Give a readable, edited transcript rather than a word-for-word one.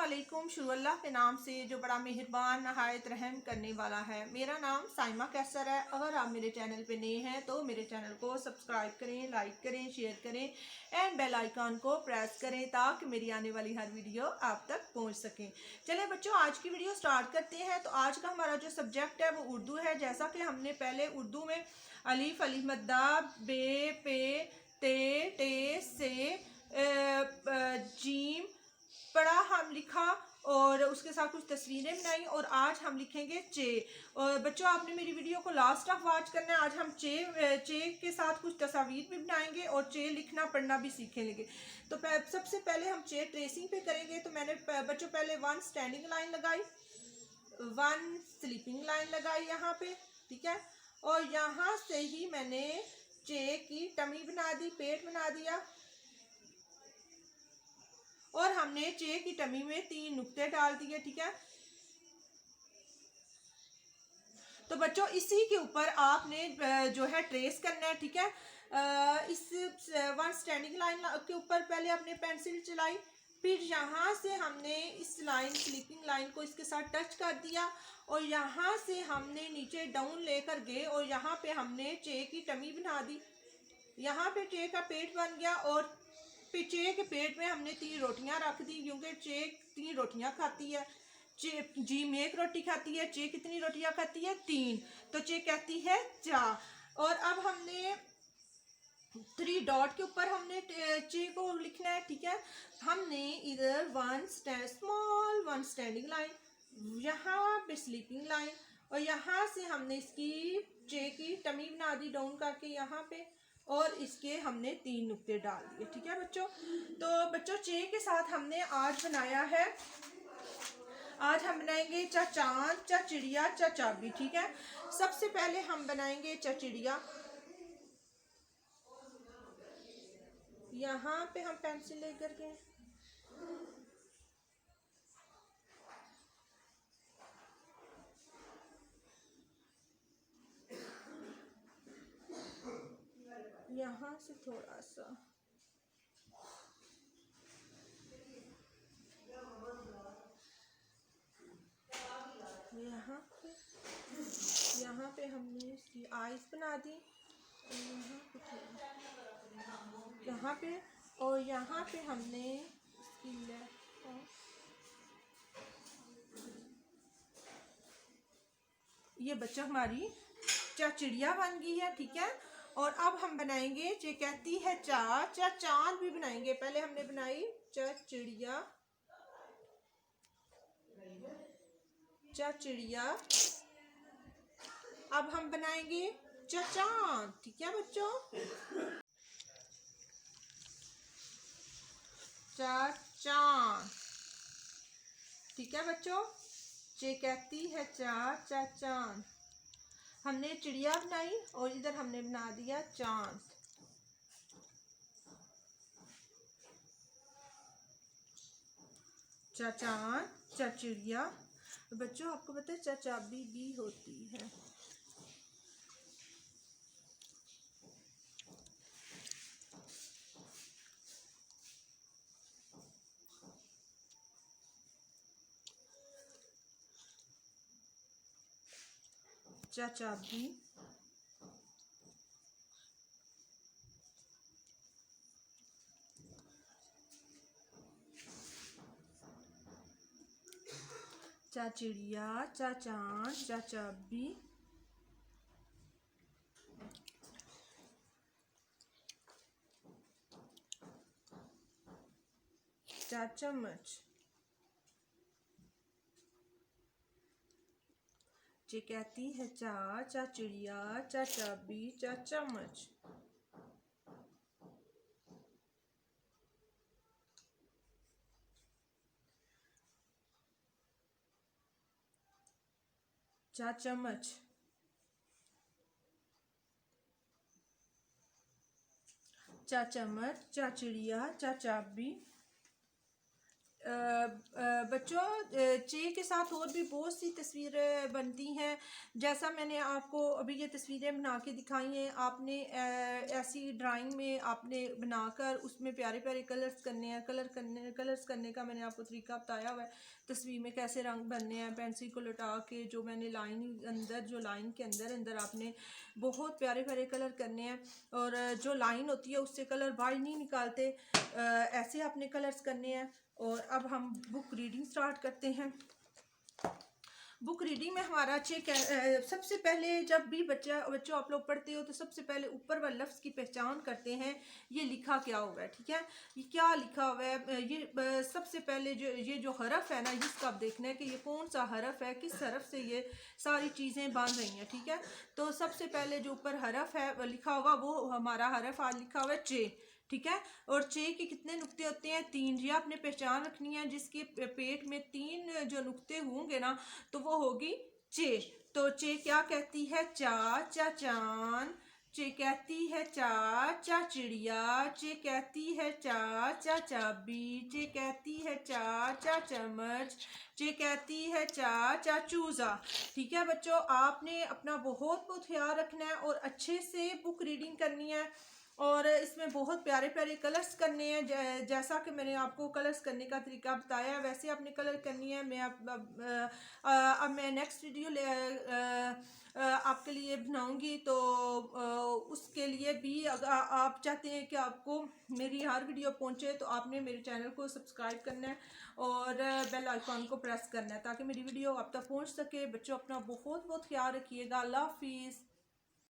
अस्सलामुअलैकुम। शुरू अल्लाह के नाम से जो बड़ा मेहरबान नहायत रहम करने वाला है। मेरा नाम साइमा कैसर है। अगर आप मेरे चैनल पे नए हैं तो मेरे चैनल को सब्सक्राइब करें, लाइक करें, शेयर करें एंड बेल आइकॉन को प्रेस करें ताकि मेरी आने वाली हर वीडियो आप तक पहुंच सके। चले बच्चों, आज की वीडियो स्टार्ट करते हैं। तो आज का हमारा जो सब्जेक्ट है वो उर्दू है। जैसा कि हमने पहले उर्दू में अलिफ, अलिफ मद्दा, बे, पे, ते, टे, से, जीम पढ़ा, हम लिखा और उसके साथ कुछ तस्वीरें बनाई। और आज हम लिखेंगे चे। और बच्चों, आपने मेरी वीडियो को लास्ट तक वॉच करना है। आज हम चे के साथ कुछ तस्वीर भी बनाएंगे और चे लिखना पढ़ना भी सीखेंगे। तो सबसे पहले हम चे ट्रेसिंग पे करेंगे। तो मैंने बच्चों पहले 1 स्टैंडिंग लाइन लगाई, 1 स्लीपिंग लाइन लगाई यहाँ पे, ठीक है। और यहाँ से ही मैंने चे की टमी बना दी, पेट बना दिया। और हमने चे की टमी में 3 नुक्ते डाल दिए, ठीक है। तो बच्चों इसी के ऊपर आपने जो है ट्रेस करना है, ठीक है। इस 1 स्टैंडिंग लाइन के ऊपर पहले आपने पेंसिल चलाई, फिर यहाँ से हमने इस लाइन स्लीपिंग लाइन को इसके साथ टच कर दिया और यहाँ से हमने नीचे डाउन लेकर गए और यहाँ पे हमने चे की टमी बना दी। यहाँ पे चे का पेट बन गया और फिर चे के पेट में हमने 3 रोटियां रख दी, क्योंकि चे 3 रोटियां खाती है। चे जीम 1 रोटी खाती है, चे कितनी रोटियां खाती है? 3। तो चे कहती है 4। और अब हमने 3 डॉट के ऊपर हमने चे को लिखना है, ठीक है। हमने इधर 1 स्टैंडिंग लाइन, यहाँ पे स्लीपिंग लाइन और यहाँ से हमने इसकी चे की टमी बना दी डाउन करके यहाँ पे, और इसके हमने 3 नुक्ते डाल दिए, ठीक है बच्चों। तो बच्चों चे के साथ हमने आज बनाया है, आज हम बनाएंगे चा चांद, चा चिड़िया, चा चाबी, ठीक है। सबसे पहले हम बनाएंगे चा चिड़िया। यहाँ पे हम पेंसिल लेकर के यहाँ से थोड़ा सा यहाँ पे हमने इसकी आईज बना दी, यहाँ पे, और यहाँ पे हमने इसकी ये बच्चा हमारी चा चिड़िया बन गई है, ठीक है। और अब हम बनाएंगे चे कहती है चा चांद भी बनाएंगे। पहले हमने बनाई चा चिड़िया, चा चिड़िया। अब हम बनाएंगे चा चांद, ठीक है बच्चों। चा चांद, ठीक है बच्चों। चे कहती है चा चांद। हमने चिड़िया बनाई और इधर हमने बना दिया चांद। चा चांद, चा चिड़िया। बच्चों आपको पता है चा चाबी भी होती है। चा चाबी, चा चिड़िया, चा चांद, चा चाबी, चा चम्मच। चे कहती है चा चिड़िया, चा चाबी, चा चम्मच। चा चम्मच, चा चम्मच, चा चिड़िया, चा चाबी। बच्चों चे के साथ और भी बहुत सी तस्वीरें बनती हैं। जैसा मैंने आपको अभी ये तस्वीरें बना के दिखाई हैं, आपने ऐसी ड्राइंग में आपने बनाकर उसमें प्यारे प्यारे कलर्स करने हैं। कलर्स करने का मैंने आपको तरीका बताया हुआ है। तस्वीर में कैसे रंग बनने हैं, पेंसिल को लटा के जो मैंने लाइन के अंदर आपने बहुत प्यारे प्यारे कलर करने हैं। और जो लाइन होती है उससे कलर बाहर नहीं निकालते, ऐसे आपने कलर्स करने हैं। और अब हम बुक रीडिंग स्टार्ट करते हैं। बुक रीडिंग में हमारा सबसे पहले जब भी बच्चों आप लोग पढ़ते हो तो सबसे पहले ऊपर वाले लफ्ज़ की पहचान करते हैं, ये लिखा क्या हुआ है। ठीक है, ये क्या लिखा हुआ है। ये सबसे पहले ये जो हरफ है ना, इसका आप देखना है कि ये कौन सा हरफ है, किस हरफ से ये सारी चीज़ें बन रही हैं। ठीक है, तो सबसे पहले जो ऊपर हरफ है लिखा होगा वो हमारा हरफ आज लिखा हुआ है चे। ठीक है, और चे के कितने नुक्ते होते हैं? 3। ये आपने पहचान रखनी है, जिसके पेट में 3 जो नुक्ते होंगे ना तो वो होगी चे। तो चे क्या कहती है? चा चा चांद। चे कहती है चा चा चिड़िया। चे कहती है चा चा चाबी। चे कहती है चा चा चम्मच। चे कहती है चा चा चूजा। ठीक है बच्चों, आपने अपना बहुत बहुत ख्याल रखना है और अच्छे से बुक रीडिंग करनी है। और इसमें बहुत प्यारे प्यारे कलर्स करने हैं। जैसा कि मैंने आपको कलर्स करने का तरीका बताया है वैसे आपने कलर करनी है। अब मैं नेक्स्ट वीडियो आपके लिए बनाऊंगी, तो उसके लिए भी अगर आप चाहते हैं कि आपको मेरी हर वीडियो पहुंचे तो आपने मेरे चैनल को सब्सक्राइब करना है और बेल आइकॉन को प्रेस करना है ताकि मेरी वीडियो आप तक पहुंच सके। बच्चों अपना बहुत बहुत ख्याल रखिएगा। अल्लाह हाफिज़।